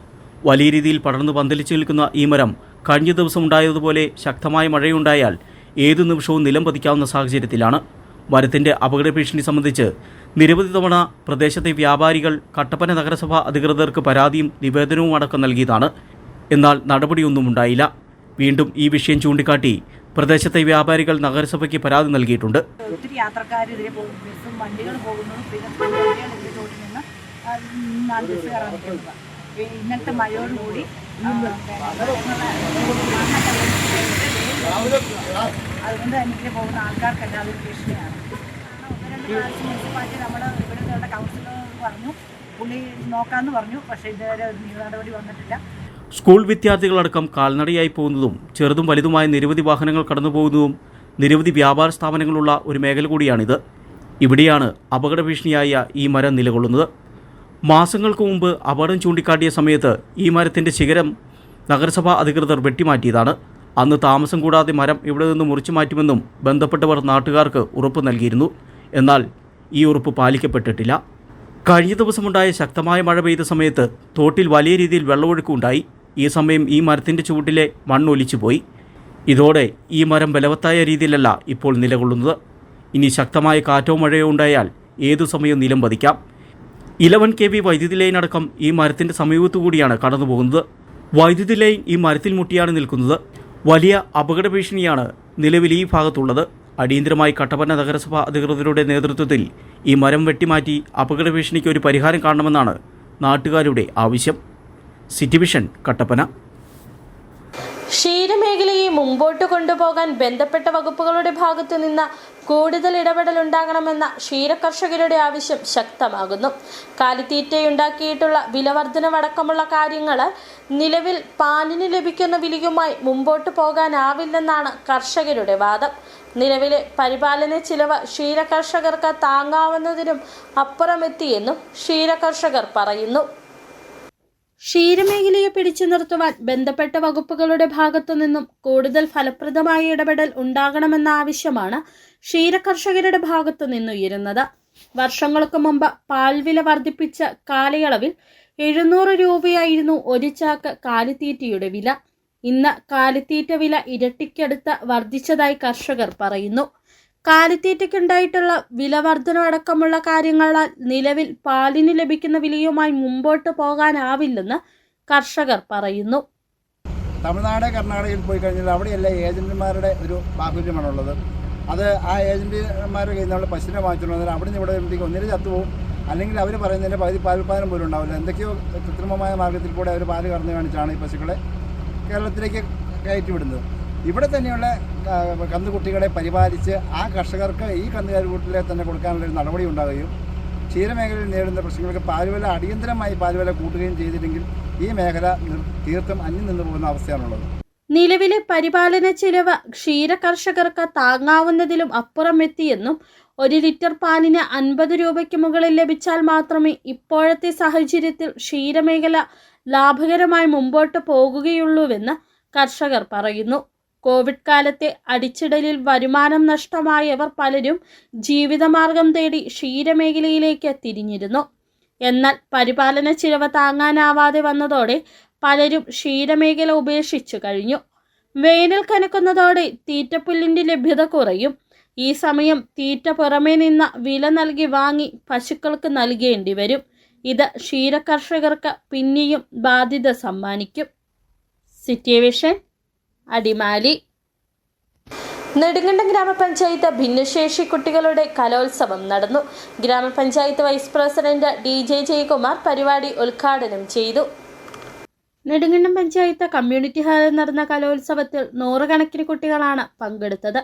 വലിയ രീതിയിൽ പടർന്ന് പന്തലിച്ചു നിൽക്കുന്ന ഈ മരം കഴിഞ്ഞ ദിവസം ഉണ്ടായതുപോലെ ശക്തമായ മഴയുണ്ടായാൽ ഏതു നിമിഷവും നിലം പതിക്കാവുന്ന സാഹചര്യത്തിലാണ്. മരത്തിന്റെ അപകട ഭീഷണി സംബന്ധിച്ച് നിരവധി തവണ പ്രദേശത്തെ വ്യാപാരികൾ കട്ടപ്പന നഗരസഭ അധികൃതർക്ക് പരാതിയും നിവേദനവും അടക്കം നൽകിയതാണ്. എന്നാൽ നടപടിയൊന്നും ഉണ്ടായില്ല. വീണ്ടും ഈ വിഷയം ചൂണ്ടിക്കാട്ടി പ്രദേശത്തെ വ്യാപാരികൾ നഗരസഭയ്ക്ക് പരാതി നൽകിയിട്ടുണ്ട്. ഒത്തിരി യാത്രക്കാർ ഇതിലെ പോകും, ബസ്സും വണ്ടികൾ പോകുന്നു, പിന്നെ സ്കൂളുകൾ ഇതിലെ തോട്ടിൽ നിന്ന് ബസ് കയറാൻ നിൽക്കുന്നത്. ഇന്നത്തെ മഴയോടുകൂടി അതുകൊണ്ട് തന്നെ ഇതിലെ പോകുന്ന ആൾക്കാർക്കെല്ലാം അതൊരു ഭീഷണിയാണ്. മുനിസിപ്പാലിറ്റി നമ്മുടെ ഇവിടുത്തെ കൗൺസിലർ പറഞ്ഞു, പുള്ളി നോക്കാമെന്ന് പറഞ്ഞു. പക്ഷേ ഇതുവരെ നടപടി വന്നിട്ടില്ല. സ്കൂൾ വിദ്യാർത്ഥികളടക്കം കാൽനടയായി പോകുന്നതും ചെറുതും വലുതുമായ നിരവധി വാഹനങ്ങൾ കടന്നുപോകുന്നതും നിരവധി വ്യാപാര സ്ഥാപനങ്ങളുള്ള ഒരു മേഖല കൂടിയാണിത്. ഇവിടെയാണ് അപകട ഭീഷണിയായ ഈ മരം നിലകൊള്ളുന്നത്. മാസങ്ങൾക്ക് മുമ്പ് അപകടം ചൂണ്ടിക്കാട്ടിയ സമയത്ത് ഈ മരത്തിൻ്റെ ശിഖരം നഗരസഭാ അധികൃതർ വെട്ടിമാറ്റിയതാണ്. അന്ന് താമസം കൂടാതെ മരം ഇവിടെ നിന്ന് മുറിച്ചു മാറ്റുമെന്നും ബന്ധപ്പെട്ടവർ നാട്ടുകാർക്ക് ഉറപ്പ് നൽകിയിരുന്നു. എന്നാൽ ഈ ഉറപ്പ് പാലിക്കപ്പെട്ടിട്ടില്ല. കഴിഞ്ഞ ദിവസമുണ്ടായ ശക്തമായ മഴ പെയ്ത സമയത്ത് തോട്ടിൽ വലിയ രീതിയിൽ വെള്ളമൊഴുക്കുണ്ടായി. ഈ സമയം ഈ മരത്തിൻ്റെ ചുവട്ടിലെ മണ്ണൊലിച്ചുപോയി. ഇതോടെ ഈ മരം ബലവത്തായ രീതിയിലല്ല ഇപ്പോൾ നിലകൊള്ളുന്നത്. ഇനി ശക്തമായ കാറ്റോ മഴയോ ഉണ്ടായാൽ ഏതു സമയവും നിലം പതിക്കാം. 11 kV വൈദ്യുതി ലൈൻ അടക്കം ഈ മരത്തിൻ്റെ സമീപത്തു കൂടിയാണ് കടന്നുപോകുന്നത്. വൈദ്യുതി ലൈൻ ഈ മരത്തിൽ മുട്ടിയാണ് നിൽക്കുന്നത്. വലിയ അപകട ഭീഷണിയാണ് നിലവിൽ ഈ ഭാഗത്തുള്ളത്. അടിയന്തരമായി കട്ടപ്പന നഗരസഭ അധികൃതരുടെ നേതൃത്വത്തിൽ ഈ മരം വെട്ടിമാറ്റി അപകട ഭീഷണിക്ക് ഒരു പരിഹാരം കാണണമെന്നാണ് നാട്ടുകാരുടെ ആവശ്യം. City vision Kattappana. ക്ഷീരമേഖലയെ മുമ്പോട്ട് കൊണ്ടുപോകാൻ ബന്ധപ്പെട്ട വകുപ്പുകളുടെ ഭാഗത്തു നിന്ന് കൂടുതൽ ഇടപെടൽ ഉണ്ടാകണമെന്ന ക്ഷീരകർഷകരുടെ ആവശ്യം ശക്തമാകുന്നു. കാലിത്തീറ്റയുണ്ടാക്കിയിട്ടുള്ള വിലവർധനവടക്കമുള്ള കാര്യങ്ങൾ നിലവിൽ പാലിന് ലഭിക്കുന്ന വിലയുമായി മുമ്പോട്ട് പോകാനാവില്ലെന്നാണ് കർഷകരുടെ വാദം. നിലവിലെ പരിപാലന ചിലവ് ക്ഷീരകർഷകർക്ക് താങ്ങാവുന്നതിനും അപ്പുറമെത്തിയെന്നും ക്ഷീരകർഷകർ പറയുന്നു. ക്ഷീരമേഖലയെ പിടിച്ചു നിർത്തുവാൻ ബന്ധപ്പെട്ട വകുപ്പുകളുടെ ഭാഗത്തു നിന്നും കൂടുതൽ ഫലപ്രദമായ ഇടപെടൽ ഉണ്ടാകണമെന്ന ആവശ്യമാണ് ക്ഷീരകർഷകരുടെ ഭാഗത്തു നിന്നുയരുന്നത്. വർഷങ്ങൾക്ക് മുമ്പ് പാൽവില വർദ്ധിപ്പിച്ച കാലയളവിൽ 700 രൂപയായിരുന്നു ഒരു ചാക്ക് കാലിത്തീറ്റയുടെ വില. ഇന്ന് കാലിത്തീറ്റ വില ഇരട്ടിക്കടുത്ത് വർദ്ധിച്ചതായി കർഷകർ പറയുന്നു. കാലിത്തീറ്റയ്ക്കുണ്ടായിട്ടുള്ള വില വർധനവടക്കമുള്ള കാര്യങ്ങളാൽ നിലവിൽ പാലിന് ലഭിക്കുന്ന വിലയുമായി മുമ്പോട്ട് പോകാനാവില്ലെന്ന് കർഷകർ പറയുന്നു. തമിഴ്നാട് കർണാടകയിൽ പോയി കഴിഞ്ഞാൽ അവിടെയെല്ലാം ഏജന്റുമാരുടെ ഒരു ബാഹുല്യമാണുള്ളത്. അത് ആ ഏജന്റുമാരുടെ കയ്യിൽ നിന്ന് നമ്മൾ പശുവിനെ വാങ്ങിച്ചുകൊണ്ട് വന്നാൽ അവിടെ നിന്ന് ഇവിടെ വരുമ്പോഴത്തേക്ക് ഒന്നിനും ചത്തുപോകും, അല്ലെങ്കിൽ അവർ പറയുന്നതിൻ്റെ പകുതി പാലുൽപ്പാദനം പോലും ഉണ്ടാവില്ല. എന്തൊക്കെയോ കൃത്രിമമായ മാർഗത്തിൽ കൂടെ അവർ പാല് കറന്നു കാണിച്ചാണ് ഈ പശുക്കളെ കേരളത്തിലേക്ക് കയറ്റിവിടുന്നത്. ഇവിടെ തന്നെയുള്ള കന്നുകുട്ടികളെ പരിപാലിച്ച് ആ കർഷകർക്ക് ഈ കന്നുകാലിക്കൂട്ടിലെ തന്നെ കൊടുക്കാനുള്ള ഒരു നടപടി ഉണ്ടാവുകയും ക്ഷീരമേഖലയിൽ നേരിടുന്ന പ്രശ്നങ്ങൾക്ക് പാലുവില അടിയന്തരമായി പാലുവില കൂട്ടുകയും ചെയ്തില്ലെങ്കിൽ ഈ മേഖല തീർത്തും അന്യം നിന്ന് പോകുന്ന അവസ്ഥയാണുള്ളത്. നിലവിലെ പരിപാലന ചിലവ് ക്ഷീരകർഷകർക്ക് താങ്ങാവുന്നതിലും അപ്പുറമെത്തിയെന്നും 1 ലിറ്റർ പാലിന് 50 രൂപയ്ക്ക് മുകളിൽ ലഭിച്ചാൽ മാത്രമേ ഇപ്പോഴത്തെ സാഹചര്യത്തിൽ ക്ഷീരമേഖല ലാഭകരമായി മുമ്പോട്ട് പോകുകയുള്ളൂവെന്ന് കർഷകർ പറയുന്നു. കോവിഡ് കാലത്തെ അടിച്ചിടലിൽ വരുമാനം നഷ്ടമായവർ പലരും ജീവിതമാർഗം തേടി ക്ഷീരമേഖലയിലേക്ക് തിരിഞ്ഞിരുന്നു. എന്നാൽ പരിപാലന ചിലവ് താങ്ങാനാവാതെ വന്നതോടെ പലരും ക്ഷീരമേഖല ഉപേക്ഷിച്ചു കഴിഞ്ഞു. വേനൽ കനക്കുന്നതോടെ തീറ്റപ്പുല്ലിൻ്റെ ലഭ്യത കുറയും. ഈ സമയം തീറ്റ പുറമേ നിന്ന് വില നൽകി വാങ്ങി പശുക്കൾക്ക് നൽകേണ്ടി വരും. ഇത് ക്ഷീരകർഷകർക്ക് പിന്നെയും ബാധ്യത സമ്മാനിക്കും. City vision Adimali. നെടുങ്കണ്ടം ഗ്രാമപഞ്ചായത്ത് ഭിന്നശേഷി കുട്ടികളുടെ കലോത്സവം നടന്നു. ഗ്രാമപഞ്ചായത്ത് വൈസ് പ്രസിഡന്റ് DJ ജയകുമാർ പരിപാടി ഉദ്ഘാടനം ചെയ്തു. നെടുങ്കണ്ടം പഞ്ചായത്ത് കമ്മ്യൂണിറ്റി ഹാളിൽ നടന്ന കലോത്സവത്തിൽ 100 കണക്കിന് കുട്ടികളാണ് പങ്കെടുത്തത്.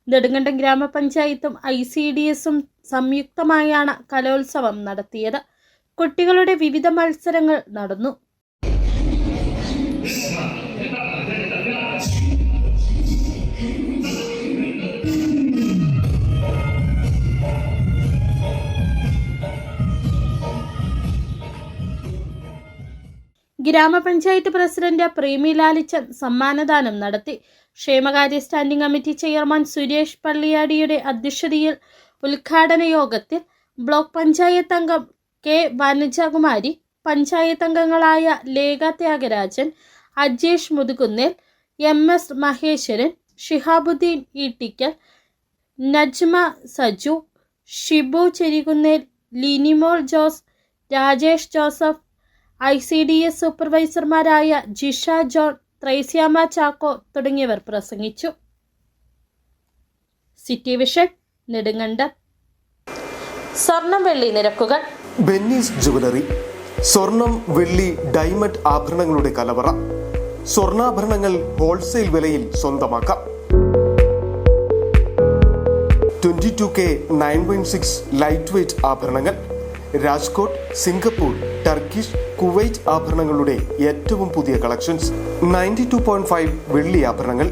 നെടുങ്കണ്ടം ഗ്രാമപഞ്ചായത്തും ICDSഉം സംയുക്തമായാണ് കലോത്സവം നടത്തിയത്. കുട്ടികളുടെ വിവിധ മത്സരങ്ങൾ നടന്നു. ഗ്രാമപഞ്ചായത്ത് പ്രസിഡന്റ് പ്രേമി ലാലിച്ചന്ദ് സമ്മാനദാനം നടത്തി. ക്ഷേമകാര്യ സ്റ്റാൻഡിംഗ് കമ്മിറ്റി ചെയർമാൻ സുരേഷ് പള്ളിയാടിയുടെ അധ്യക്ഷതയിൽ ഉദ്ഘാടന യോഗത്തിൽ ബ്ലോക്ക് പഞ്ചായത്ത് അംഗം കെ വനജകുമാരി, പഞ്ചായത്ത് അംഗങ്ങളായ ലേഖ ത്യാഗരാജൻ, അജേഷ് മുതുകുന്നേൽ, MS മഹേശ്വരൻ, ഷിഹാബുദ്ദീൻ ഈട്ടിക്കൽ, നജ്മ സജു, ഷിബു ചെരികുന്നേൽ, ലിനിമോൾ ജോസ്, രാജേഷ് ജോസഫ്, ICDS സൂപ്പർവൈസർമാരായ ജിഷ ജോൺ, ത്രൈസ്യാമ ചാക്കോ തുടങ്ങിയവർ പ്രസംഗിച്ചു. City vision, Nedumkandam. സ്വർണം വെള്ളി നിരക്കുകൾ. ബെന്നീസ് ജുവലറി, സ്വർണം, വെള്ളി, ഡയമണ്ട് ആഭരണങ്ങളുടെ കലവറ. സ്വർണ്ണാഭരണങ്ങൾ ഹോൾസെയിൽ വിലയിൽ സ്വന്തമാക്കാം. 22K 916 ലൈറ്റ് വെയ്റ്റ് ആഭരണങ്ങൾ. രാജ്കോട്ട്, സിംഗപ്പൂർ, ടർക്കിഷ്, കുവൈറ്റ് ആഭരണങ്ങളുടെ ഏറ്റവും പുതിയ കളക്ഷൻസ്. 92.5 വെള്ളി ആഭരണങ്ങൾ.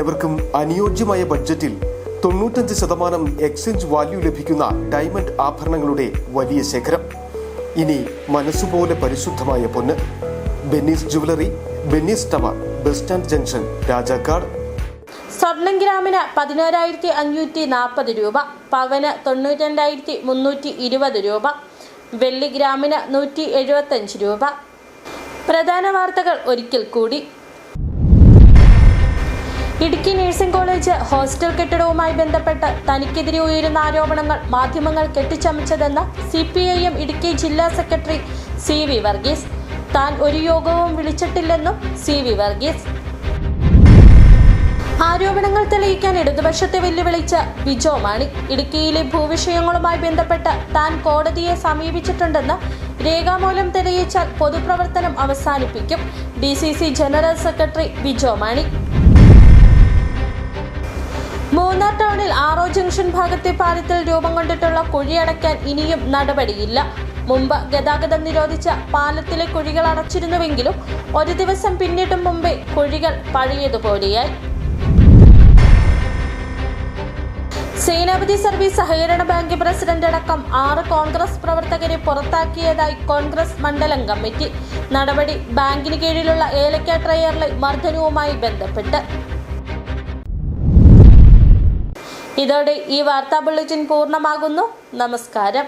എവർക്കും അനുയോജ്യമായ ബഡ്ജറ്റിൽ 95% എക്സ്ചേഞ്ച് വാല്യൂ ലഭിക്കുന്ന ഡയമണ്ട് ആഭരണങ്ങളുടെ വലിയ ശേഖരം. ഇനി മനസ്സുപോലെ പരിശുദ്ധമായ പൊന്ന്. Benny's jewellery, Benny's tower, bus stand junction, Rajakkad. സ്വർണം ഗ്രാമിന് 11,540 രൂപ, പവന് 92,320 രൂപ, വെള്ളി ഗ്രാമിന് 175 രൂപ. പ്രധാന വാർത്തകൾ ഒരിക്കൽ കൂടി. ഇടുക്കി നഴ്സിംഗ് കോളേജ് ഹോസ്റ്റൽ കെട്ടിടവുമായി ബന്ധപ്പെട്ട് തനിക്കെതിരെ ഉയരുന്ന ആരോപണങ്ങൾ മാധ്യമങ്ങൾ കെട്ടിച്ചമച്ചതെന്ന് CPIM ഇടുക്കി ജില്ലാ സെക്രട്ടറി CV വർഗീസ്. താൻ ഒരു യോഗവും വിളിച്ചിട്ടില്ലെന്നും CV വർഗീസ്. ആരോപണങ്ങൾ തെളിയിക്കാൻ ഇടതുപക്ഷത്തെ വെല്ലുവിളിച്ച വിജോ മാണി. ഇടുക്കിയിലെ ഭൂവിഷയങ്ങളുമായി ബന്ധപ്പെട്ട് താൻ കോടതിയെ സമീപിച്ചിട്ടുണ്ടെന്ന് രേഖാമൂലം തെളിയിച്ചാൽ പൊതുപ്രവർത്തനം അവസാനിപ്പിക്കും. DCC general secretary Vijo Mani. Munnar ടൗണിൽ ആറോ ജംഗ്ഷൻ ഭാഗത്തെ പാലത്തിൽ രൂപം കൊണ്ടിട്ടുള്ള കുഴി അടയ്ക്കാൻ ഇനിയും നടപടിയില്ല. മുമ്പ് ഗതാഗതം നിരോധിച്ച പാലത്തിലെ കുഴികൾ അടച്ചിരുന്നുവെങ്കിലും ഒരു ദിവസം പിന്നിട്ടും മുമ്പേ കുഴികൾ പഴയതുപോലെയായി. സേനാപതി സർവീസ് സഹകരണ ബാങ്ക് പ്രസിഡന്റ് അടക്കം 6 കോൺഗ്രസ് പ്രവർത്തകരെ പുറത്താക്കിയതായി കോൺഗ്രസ് മണ്ഡലം കമ്മിറ്റി. നടപടി ബാങ്കിന് കീഴിലുള്ള ഏലക്ക ട്രയറിലെ മർദ്ദനവുമായി ബന്ധപ്പെട്ട്. ഇതോടെ ഈ വാർത്താ ബുള്ളറ്റിൻ പൂർണ്ണമാകുന്നു. നമസ്കാരം.